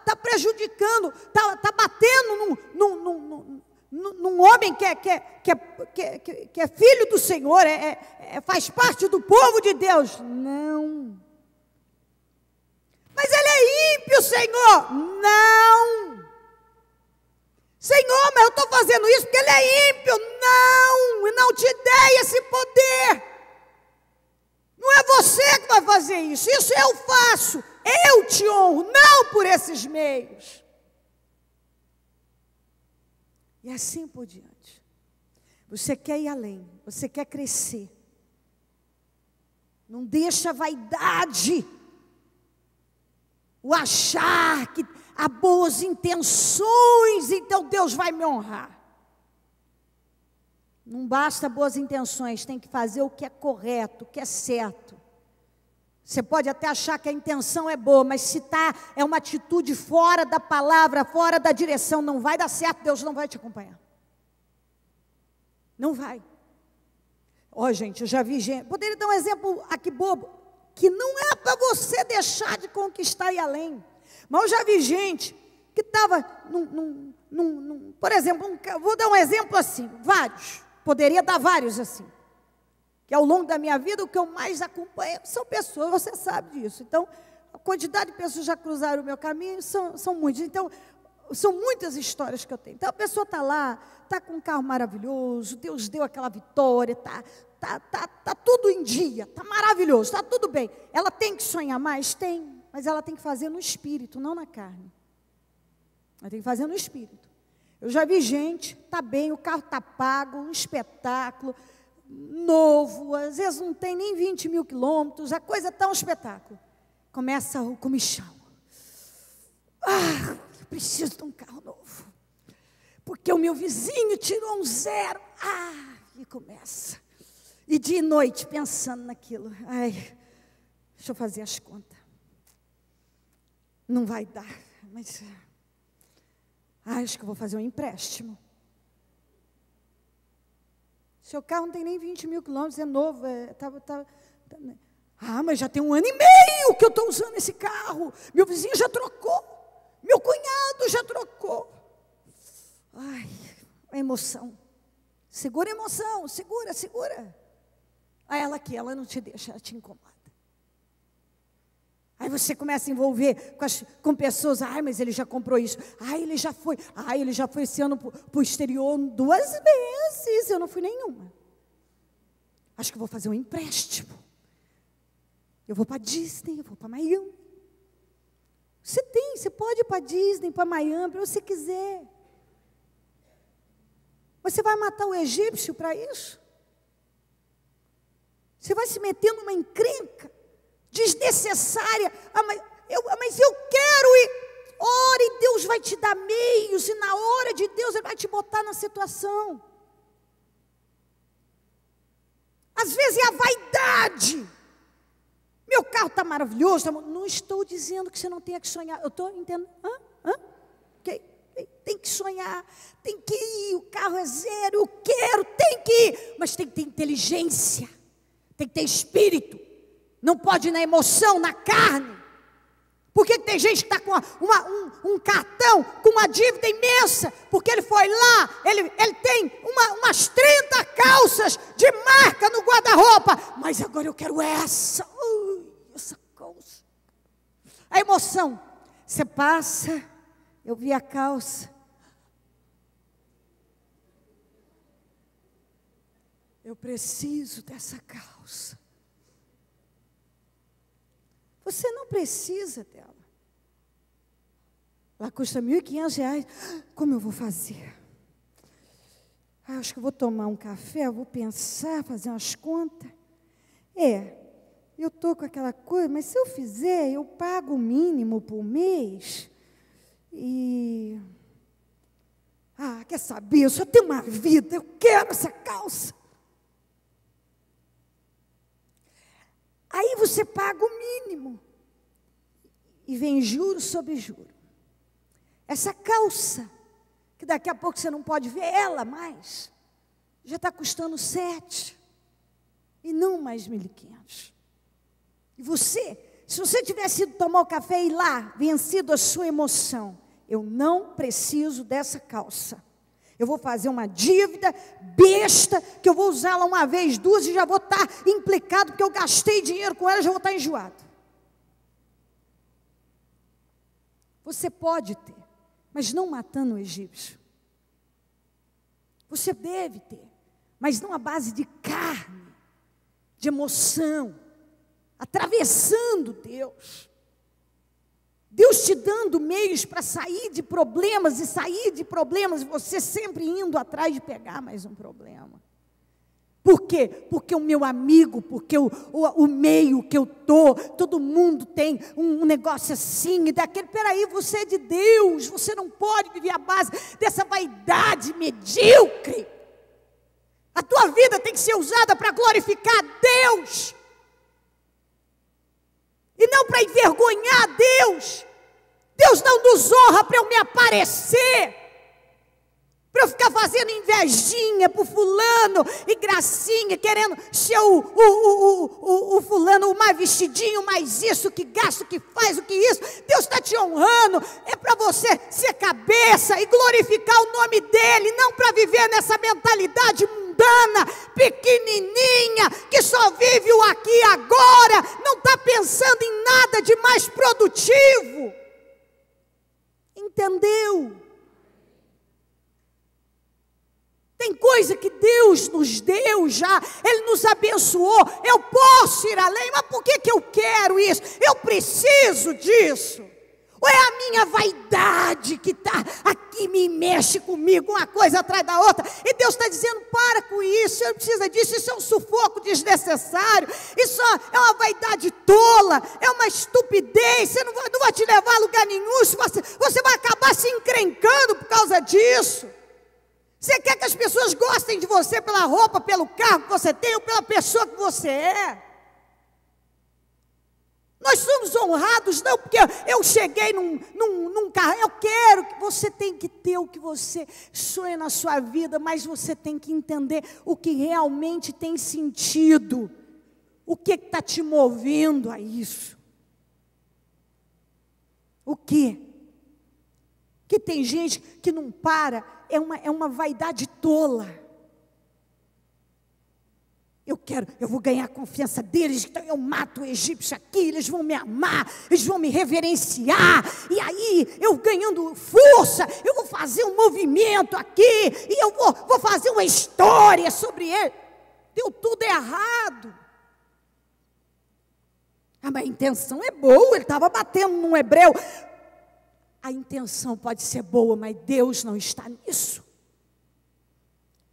tá prejudicando, tá batendo num homem que é filho do Senhor, faz parte do povo de Deus. Não. Mas ele é ímpio, Senhor. Não. Senhor, mas eu estou fazendo isso porque ele é ímpio. Não, eu não te dei esse poder. Não é você que vai fazer isso. Isso eu faço. Eu te honro, não por esses meios. E assim por diante. Você quer ir além, você quer crescer. Não deixa a vaidade, o achar que há boas intenções, então Deus vai me honrar. Não basta boas intenções, tem que fazer o que é correto, o que é certo. Você pode até achar que a intenção é boa, mas se é uma atitude fora da palavra, fora da direção, não vai dar certo, Deus não vai te acompanhar. Não vai. Gente, eu já vi gente, poderia dar um exemplo aqui bobo, que não é para você deixar de conquistar e além. Mas eu já vi gente que estava por exemplo, vou dar um exemplo assim, vários, poderia dar vários assim. Que ao longo da minha vida, o que eu mais acompanho são pessoas, você sabe disso. Então, a quantidade de pessoas que já cruzaram o meu caminho são muitas. Então, são muitas histórias que eu tenho. Então, a pessoa está lá, está com um carro maravilhoso, Deus deu aquela vitória, tá tudo em dia, está maravilhoso, está tudo bem. Ela tem que sonhar mais? Tem, mas ela tem que fazer no espírito, não na carne. Ela tem que fazer no espírito. Eu já vi gente, está bem, o carro está pago, um espetáculo, novo, às vezes não tem nem 20 mil quilômetros, a coisa está um espetáculo. Começa o comichão. Eu preciso de um carro novo, porque o meu vizinho tirou um 0. E começa. E dia e noite pensando naquilo. Deixa eu fazer as contas. Não vai dar, mas acho que eu vou fazer um empréstimo. Seu carro não tem nem 20 mil quilômetros, é novo. Mas já tem 1 ano e meio que eu estou usando esse carro. Meu vizinho já trocou. Meu cunhado já trocou. A emoção. Segura a emoção, segura. Ela não te deixa, ela te incomoda. Aí você começa a envolver com pessoas, mas ele já comprou isso, ele já foi esse ano para o exterior 2 vezes, eu não fui nenhuma. Acho que vou fazer um empréstimo. Eu vou para Disney, eu vou para Miami. Você pode ir para Disney, para Miami, para você quiser. Você vai matar o egípcio para isso? Você vai se meter numa encrenca desnecessária. Mas eu quero ir. Ora, e Deus vai te dar meios, e na hora de Deus Ele vai te botar na situação. Às vezes é a vaidade. Meu carro está maravilhoso. Não estou dizendo que você não tenha que sonhar. Eu estou entendendo. Tem que sonhar, tem que ir, o carro é 0, eu quero, tem que ir. Mas tem que ter inteligência, tem que ter espírito. Não pode ir na emoção, na carne. Por que tem gente que está com um cartão, com uma dívida imensa? Porque ele foi lá, ele tem umas 30 calças de marca no guarda-roupa. Mas agora eu quero essa calça. A emoção, você passa, eu vi a calça. Eu preciso dessa calça. Você não precisa dela. Ela custa R$1.500. Como eu vou fazer? Acho que eu vou tomar um café, vou pensar, fazer umas contas. Eu estou com aquela coisa, mas se eu fizer, eu pago o mínimo por mês. Quer saber? Eu só tenho uma vida, eu quero essa calça. Aí você paga o mínimo. E vem juro sobre juro. Essa calça, que daqui a pouco você não pode ver ela mais, já está custando 7. E não mais 1.500. E você, se você tivesse ido tomar o café e ir lá, vencido a sua emoção, eu não preciso dessa calça. Eu vou fazer uma dívida besta, que eu vou usá-la uma vez, duas, e já vou estar implicado, porque eu gastei dinheiro com ela, já vou estar enjoado. Você pode ter, mas não matando o egípcio. Você deve ter, mas não à base de carne, de emoção, atravessando Deus. Deus te dando meios para sair de problemas, e você sempre indo atrás de pegar mais um problema. Por quê? Porque o meu amigo, porque o meio que eu estou, todo mundo tem um negócio assim, e daquele, peraí, você é de Deus, você não pode viver à base dessa vaidade medíocre. A tua vida tem que ser usada para glorificar a Deus. E não para envergonhar a Deus. Deus não nos honra para eu me aparecer, para eu ficar fazendo invejinha para o fulano e gracinha, querendo ser o fulano, o mais vestidinho, o mais isso, que gasta, o que faz, o que isso. Deus está te honrando, é para você ser cabeça e glorificar o nome dEle, não para viver nessa mentalidade mundana, pequenininha, que só vive o aqui e agora, não está pensando em nada de mais produtivo. Entendeu? Tem coisa que Deus nos deu já, Ele nos abençoou, eu posso ir além, mas por que eu quero isso? Eu preciso disso. Ou é a minha vaidade que está aqui, me mexe comigo, uma coisa atrás da outra, e Deus está dizendo, para com isso, você não precisa disso, isso é um sufoco desnecessário, isso é uma vaidade tola, é uma estupidez, você não vai te levar a lugar nenhum, você vai acabar se encrencando por causa disso. Você quer que as pessoas gostem de você pela roupa, pelo carro que você tem, ou pela pessoa que você é? Nós somos honrados não porque eu cheguei num carro, eu quero que você tem que ter o que você sonha na sua vida, mas você tem que entender o que realmente tem sentido, o que está te movendo a isso. O quê? Porque tem gente que não para, é uma vaidade tola. Eu vou ganhar a confiança deles, então eu mato o egípcio aqui, eles vão me amar, eles vão me reverenciar, e aí eu ganhando força, eu vou fazer um movimento aqui, e eu vou fazer uma história sobre ele. Deu tudo errado. Mas a intenção é boa, ele estava batendo num hebreu. A intenção pode ser boa, mas Deus não está nisso.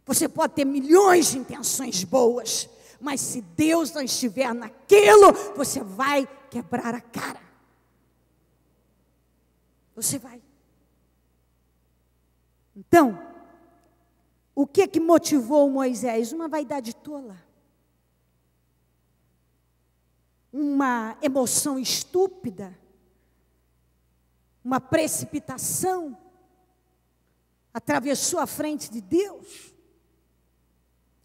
Você pode ter milhões de intenções boas, mas se Deus não estiver naquilo, você vai quebrar a cara. Você vai. Então, o que motivou Moisés? Uma vaidade tola. Uma emoção estúpida. Uma precipitação. Atravessou a frente de Deus.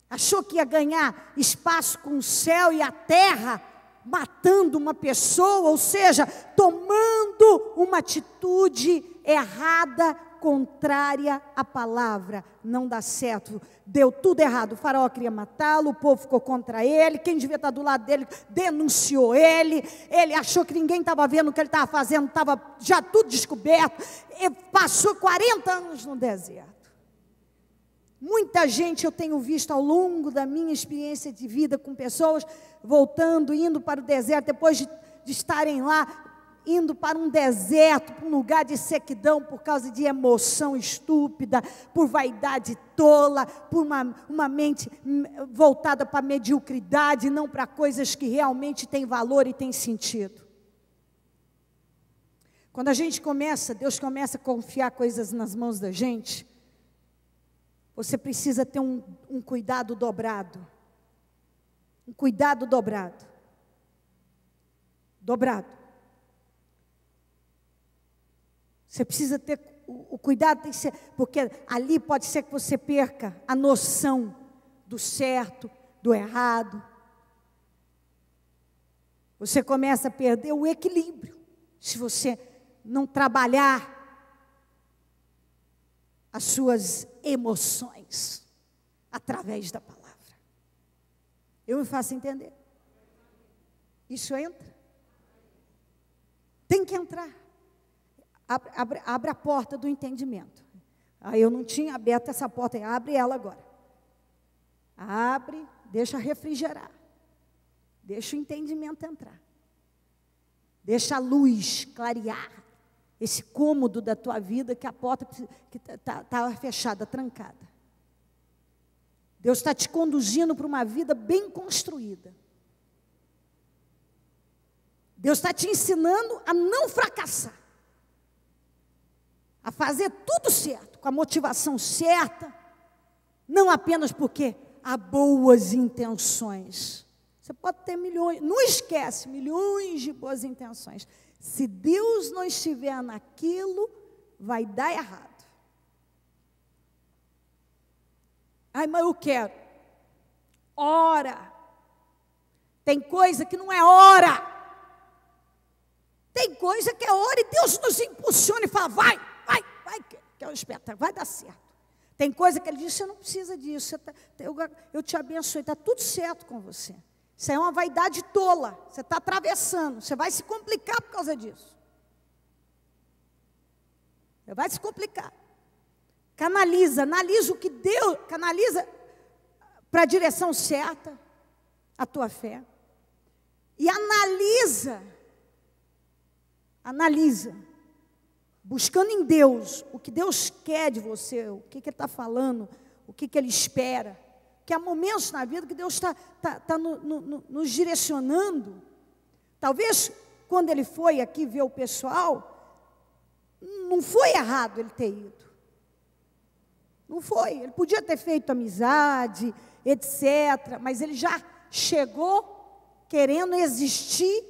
Achou que ia ganhar espaço com o céu e a terra, matando uma pessoa, ou seja, tomando uma atitude errada, contrária à palavra. Não dá certo, deu tudo errado. O faraó queria matá-lo, o povo ficou contra ele, quem devia estar do lado dele denunciou ele achou que ninguém estava vendo o que ele estava fazendo, estava já tudo descoberto, e passou 40 anos no deserto. Muita gente eu tenho visto ao longo da minha experiência de vida com pessoas voltando, indo para o deserto, depois de estarem lá, indo para um deserto, para um lugar de sequidão, por causa de emoção estúpida, por vaidade tola, por uma mente voltada para a mediocridade, não para coisas que realmente têm valor e têm sentido. Quando a gente Deus começa a confiar coisas nas mãos da gente, você precisa ter um cuidado dobrado. Um cuidado dobrado. Dobrado. Você precisa ter, o cuidado tem que ser, porque ali pode ser que você perca a noção do certo, do errado. Você começa a perder o equilíbrio se você não trabalhar as suas emoções através da palavra. Eu me faço entender? Isso entra? Tem que entrar. Abre a porta do entendimento. Aí eu não tinha aberto essa porta, abre ela agora. Abre, deixa refrigerar. Deixa o entendimento entrar. Deixa a luz clarear esse cômodo da tua vida, que a porta que está fechada, trancada. Deus está te conduzindo para uma vida bem construída. Deus está te ensinando a não fracassar. A fazer tudo certo, com a motivação certa. Não apenas porque há boas intenções. Você pode ter milhões, não esquece, milhões de boas intenções. Se Deus não estiver naquilo, vai dar errado. Ai, mas eu quero. Ora. Tem coisa que não é hora. Tem coisa que é hora e Deus nos impulsiona e fala, vai, que é um espetáculo, vai dar certo. Tem coisa que Ele diz, você não precisa disso, eu te abençoe, está tudo certo com você. Isso é uma vaidade tola, você está atravessando, você vai se complicar por causa disso. Você vai se complicar. Analisa o que Deus, canaliza para a direção certa, a tua fé. E analisa, buscando em Deus, o que Deus quer de você, o que Ele está falando, o que Ele espera. Que há momentos na vida que Deus está nos direcionando. Talvez, quando Ele foi aqui ver o pessoal, não foi errado Ele ter ido. Não foi. Ele podia ter feito amizade, etc. Mas Ele já chegou querendo existir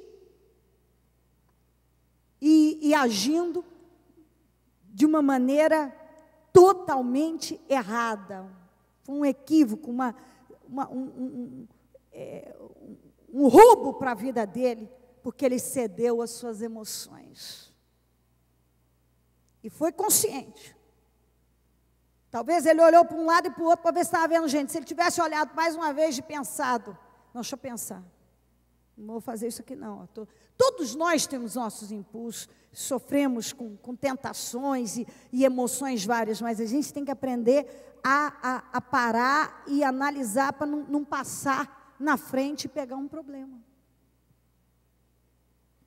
e agindo de uma maneira totalmente errada. Foi um equívoco, um roubo para a vida dele, porque ele cedeu às suas emoções. E foi consciente. Talvez ele olhou para um lado e para o outro para ver se estava vendo gente. Se ele tivesse olhado mais uma vez e pensado, não, deixa eu pensar, não vou fazer isso aqui não. Todos nós temos nossos impulsos, sofremos com tentações e emoções várias, mas a gente tem que aprender a parar e analisar para não passar na frente e pegar um problema.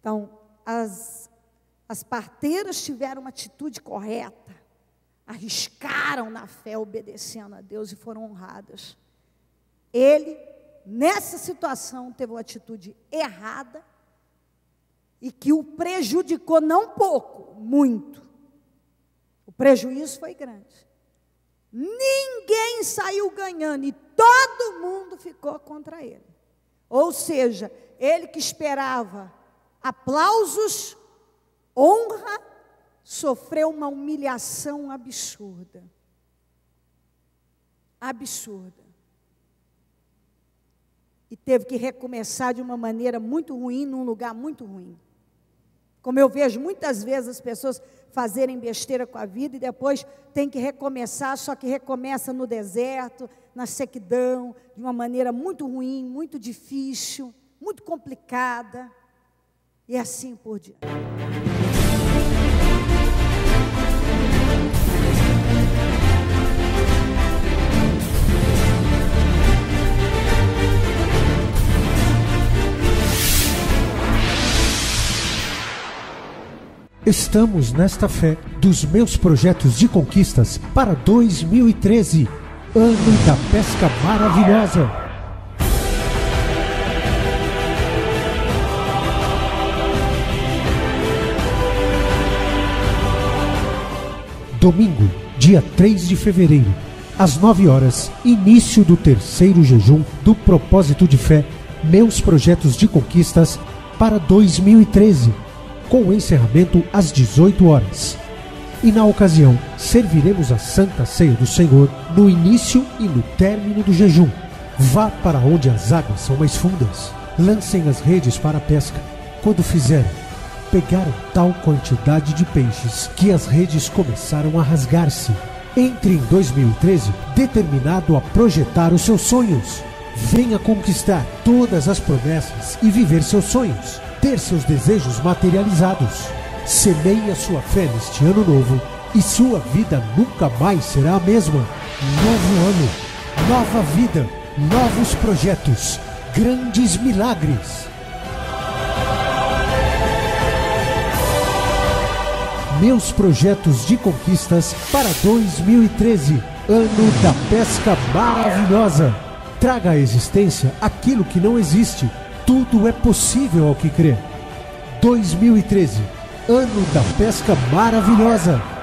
Então, as parteiras tiveram uma atitude correta, arriscaram na fé, obedecendo a Deus e foram honradas. Ele, nessa situação, teve uma atitude errada e que o prejudicou não pouco, muito. O prejuízo foi grande. Ninguém saiu ganhando e todo mundo ficou contra ele. Ou seja, ele que esperava aplausos, honra, sofreu uma humilhação absurda. Absurda. E teve que recomeçar de uma maneira muito ruim, num lugar muito ruim. Como eu vejo muitas vezes as pessoas fazerem besteira com a vida e depois tem que recomeçar, só que recomeça no deserto, na sequidão, de uma maneira muito ruim, muito difícil, muito complicada, e assim por diante. Estamos nesta fé dos meus projetos de conquistas para 2013, ano da pesca maravilhosa. Domingo, dia 3 de fevereiro, às 9 horas, início do terceiro jejum do propósito de fé, meus projetos de conquistas para 2013. Com o encerramento às 18 horas. E na ocasião, serviremos a Santa Ceia do Senhor no início e no término do jejum. Vá para onde as águas são mais fundas. Lancem as redes para a pesca. Quando fizeram, pegaram tal quantidade de peixes que as redes começaram a rasgar-se. Entre em 2013 determinado a projetar os seus sonhos. Venha conquistar todas as promessas e viver seus sonhos, ter seus desejos materializados. Semeie a sua fé neste ano novo e sua vida nunca mais será a mesma. Novo ano, nova vida, novos projetos, grandes milagres. Meus projetos de conquistas para 2013, ano da pesca maravilhosa. Traga à existência aquilo que não existe. Tudo é possível ao que crê. 2013, ano da pesca maravilhosa.